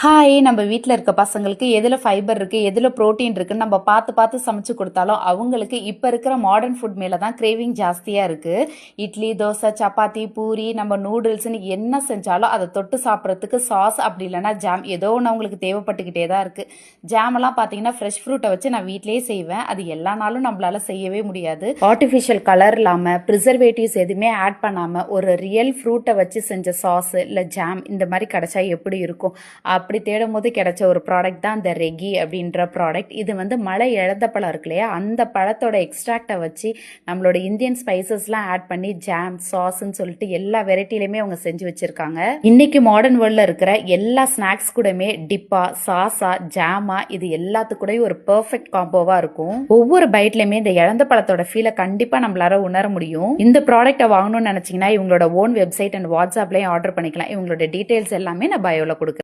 Hi நம்ம வீட்டில் இருக்க பசங்களுக்கு எதில் ஃபைபர் இருக்குது எதில் ப்ரோட்டீன் இருக்குன்னு நம்ம பார்த்து பார்த்து சமைச்சு கொடுத்தாலும் அவங்களுக்கு இப்போ இருக்கிற மாடர்ன் ஃபுட் மேலே தான் கிரேவிங் ஜாஸ்தியாக இருக்குது. இட்லி, தோசை, சப்பாத்தி, பூரி, நம்ம நூடுல்ஸ்னு என்ன செஞ்சாலும் அதை தொட்டு சாப்பிட்றதுக்கு சாஸ் அப்படி இல்லைன்னா ஜாம் ஏதோ ஒன்று அவங்களுக்கு தேவைப்பட்டுக்கிட்டே தான் இருக்குது. ஜாமெல்லாம் பார்த்தீங்கன்னா ஃப்ரெஷ் ஃப்ரூட்டை வச்சு நான் வீட்டிலேயே செய்வேன். அது எல்லா நாளும் நம்மளால செய்யவே முடியாது. ஆர்டிஃபிஷியல் கலர் இல்லாமல் ப்ரிசர்வேட்டிவ்ஸ் எதுவுமே ஆட் பண்ணாமல் ஒரு ரியல் ஃப்ரூட்டை வச்சு செஞ்ச சாஸ் இல்லை ஜாம் இந்த மாதிரி கிடைச்சா எப்படி இருக்கும் அப்படி தேடும் போது கிடைச்ச ஒரு ப்ராடக்ட் தான் இந்த ரெகி அப்படின்ற ப்ராடக்ட். இது வந்து மலை இழந்த பழம் இருக்கு இல்லையா, அந்த பழத்தோட எக்ஸ்ட்ராக்டை வச்சு நம்மளோட இந்தியன் ஸ்பைசஸ்லாம் ஆட் பண்ணி ஜாம் சாஸ்ன்னு சொல்லிட்டு எல்லா வெரைட்டிலையுமே அவங்க செஞ்சு வச்சிருக்காங்க. இன்னைக்கு மாடர்ன் வேர்ல்ட்ல இருக்கிற எல்லா ஸ்நாக்ஸ் கூடமே டிப்பா, சாஸா, ஜாமா இது எல்லாத்துக்கூடயும் ஒரு பெர்ஃபெக்ட் காம்போவா இருக்கும். ஒவ்வொரு பைட்லயுமே இந்த இழந்த பழத்தோட ஃபீலை கண்டிப்பா நம்மளால உணர முடியும். இந்த ப்ராடக்ட்டை வாங்கணும்னு நினைச்சீங்கன்னா இவங்களோட ஓன் வெப்சைட் அண்ட் வாட்ஸ்அப்லயும் ஆர்டர் பண்ணிக்கலாம். இவங்களோட டீடைல்ஸ் எல்லாமே நான் பயோல கொடுக்குறேன்.